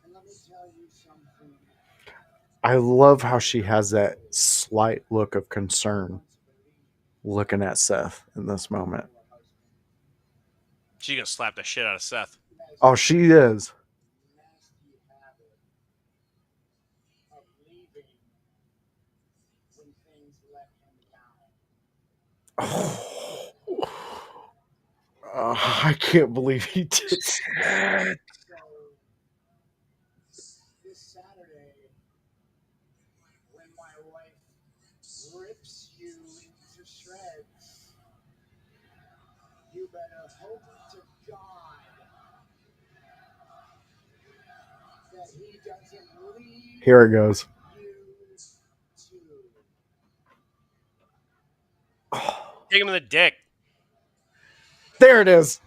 And let me tell you something. I love how she has that slight look of concern looking at Seth in this moment. She's gonna slap the shit out of Seth. Oh, she is. Nasty habit of leaving when things let him down. I can't believe he did that. So this Saturday, when my wife rips you into shreds, you better hope to God that he doesn't leave Here it goes. you too. Take him in the dick. There it is.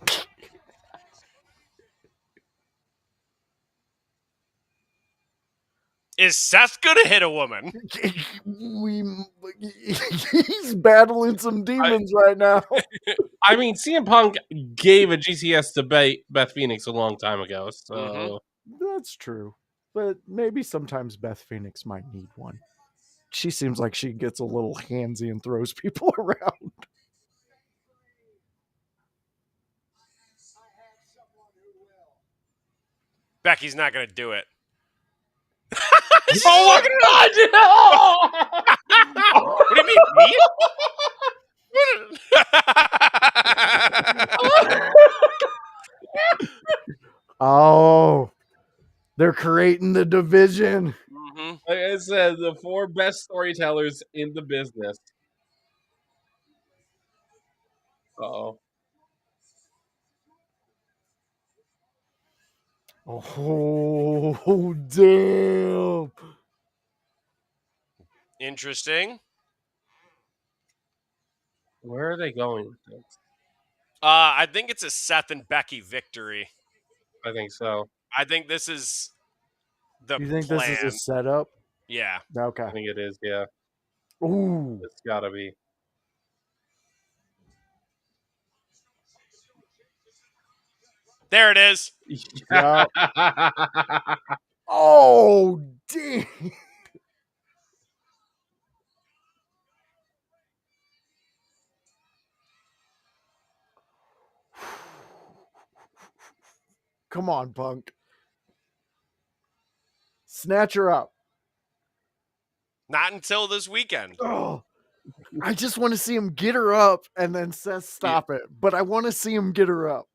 Is Seth gonna hit a woman? He's battling some demons right now. I mean, CM Punk gave a GCS to Beth Phoenix a long time ago, so Mhm. That's true. But maybe sometimes Beth Phoenix might need one. She seems like she gets a little handsy and throws people around. I have someone who will. Becky's not gonna do it. oh my god! What do you mean, me? Oh, they're creating the division. Mhm. Like I said, the four best storytellers in the business. Uh-oh. Oh, damn. Interesting. Where are they going? I think it's a Seth and Becky victory. I think so. I think this is the You think plan. this is a setup? Yeah. Okay. I think it is, yeah. Ooh. It's gotta be. There it is. Yeah. Oh, damn. Come on, Punk. Snatch her up. Not until this weekend. Oh, I just want to see him get her up and then Seth stop it. But I want to see him get her up.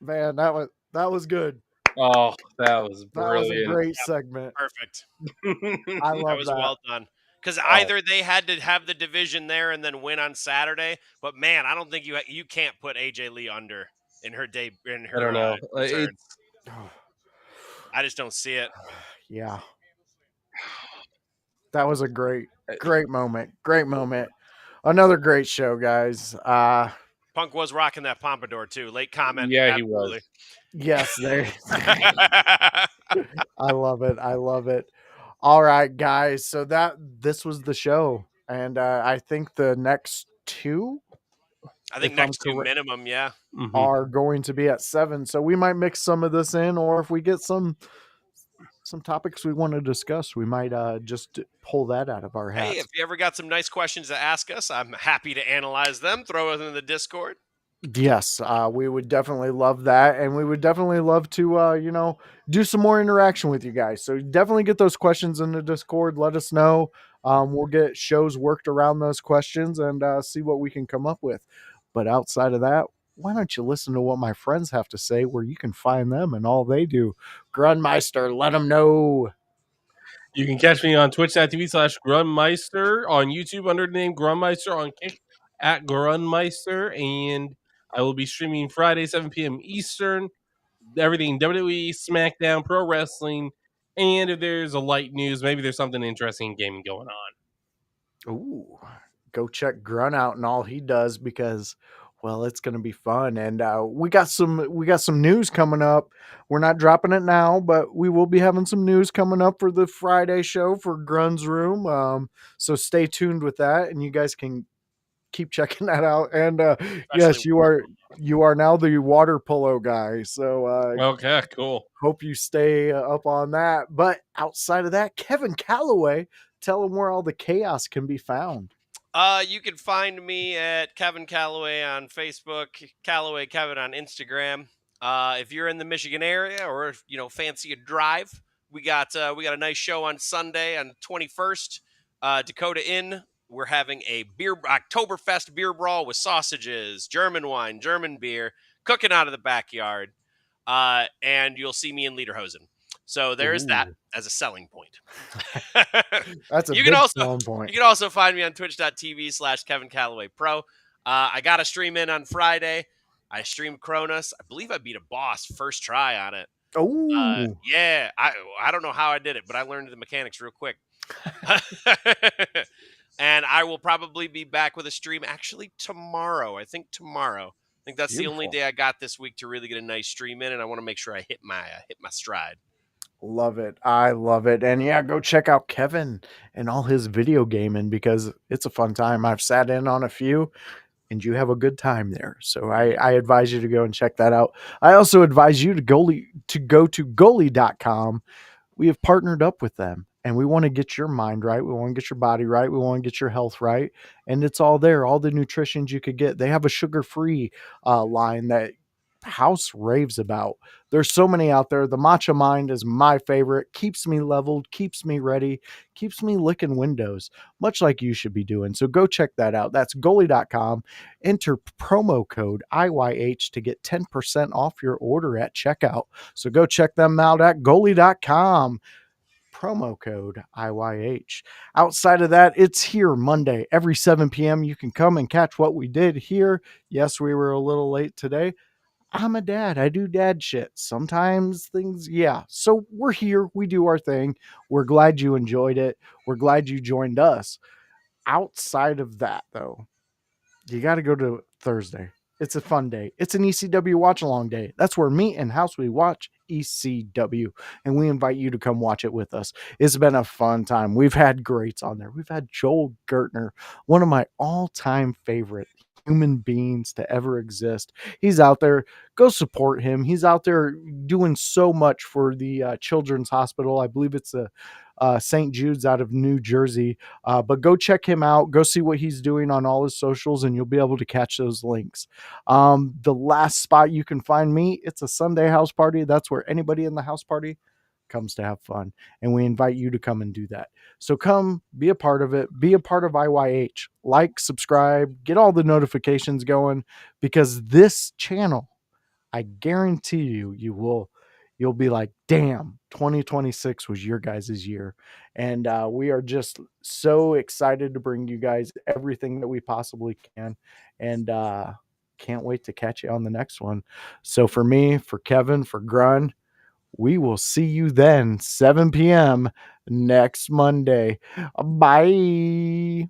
Man, that was good. Oh, that was That was a brilliant. great segment. Perfect. I That love was that. well done. Because either they had to have the division there and then win on Saturday, but man, I don't think you can't put AJ Lee under in her day in her I don't know. return. I just don't see it. Yeah. That was a great moment. Great moment. Another great show, guys. Punk was rocking that pompadour too. Late comment. Yeah, he was. Absolutely. Yes, there. I love it. I love it. All right, guys. So this was the show, and I think the next two, I think if I'm next two correct, minimum, yeah. Mhm. are going to be at 7. So we might mix some of this in, or if we get some topics we want to discuss, we might just pull that out of our hats. Hey, if you ever got some nice questions to ask us, I'm happy to analyze them. Throw it in the Discord. Yes, we would definitely love that, and we would definitely love to, do some more interaction with you guys. So definitely get those questions in the Discord. Let us know. We'll get shows worked around those questions and see what we can come up with. But outside of that, why don't you listen to what my friends have to say, where you can find them and all they do? Grunmeister, let them know. You can catch me on twitch.tv/Grunmeister, on YouTube under the name Grunmeister, on Kick at Grunmeister, and I will be streaming Friday, 7 p.m. Eastern. Everything WWE, SmackDown, Pro Wrestling, and if there's a light news, maybe there's something interesting in gaming going on. Ooh, go check Grunt out and all he does because, well, it's going to be fun. And we got some news coming up. We're not dropping it now, but we will be having some news coming up for the Friday show for Grun's Room. So stay tuned with that, and you guys can keep checking that out. And yes, you are now the water polo guy. So Okay, cool. hope you stay up on that. But outside of that, Kevin Kalloway, tell him where all the chaos can be found. You can find me at Kevin Kalloway on Facebook, Kalloway Kevin on Instagram. If you're in the Michigan area or if fancy a drive, we got a nice show on Sunday on the 21st. Dakota Inn. We're having a Oktoberfest beer brawl with sausages, German wine, German beer, cooking out of the backyard. And you'll see me in Lederhosen. So there is that as a selling point. That's a you big can selling point. You can also find me on twitch.tv/Kevin Kalloway Pro. I got a stream in on Friday. I streamed Cronus. I believe I beat a boss first try on it. Oh, Yeah. I don't know how I did it, but I learned the mechanics real quick. And I will probably be back with a stream actually tomorrow. I think that's the only day I got this week to really get a nice stream in, and I want to make sure I hit my stride. love it. I love it. And yeah, go check out Kevin and all his video gaming because it's a fun time. I've sat in on a few and you have a good time there. So I advise you to go and check that out. I also advise you to go to goalie.com. We have partnered up with them and we want to get your mind right. We want to get your body right. We want to get your health right. And it's all there, all the nutritions you could get. They have a sugar-free line that House raves about. There's so many out there. The Matcha Mind is my favorite. Keeps me leveled, keeps me ready, keeps me licking windows, much like you should be doing. So go check that out. That's goalie.com. Enter promo code IYH to get 10% off your order at checkout. So go check them out at goalie.com. Promo code IYH. Outside of that, it's here Monday every 7 p.m. You can come and catch what we did here. Yes, we were a little late today. I'm a dad. I do dad shit. Sometimes things, yeah. So we're here. We do our thing. We're glad you enjoyed it. We're glad you joined us. Outside of that, though, you got to go to Thursday. It's a fun day. It's an ECW watch along day. That's where me and House we watch ECW, and we invite you to come watch it with us. It's been a fun time. We've had greats on there. We've had Joel Gertner, one of my all-time favorite human beings to ever exist. He's out there. Go support him. He's out there doing so much for the Children's Hospital. I believe it's a St. Jude's out of New Jersey. But go check him out. Go see what he's doing on all his socials, and you'll be able to catch those links. The last spot you can find me, it's a Sunday house party. That's where anybody in the house party comes to have fun, and we invite you to come and do that. So come be a part of it. Be a part of IYH. Like, subscribe, get all the notifications going, because this channel, I guarantee you'll be like, damn, 2026 was your guys' year. And we are just so excited to bring you guys everything that we possibly can. And can't wait to catch you on the next one. So for me, for Kevin, for Grun, We will see you then, 7 p.m. next Monday. Bye.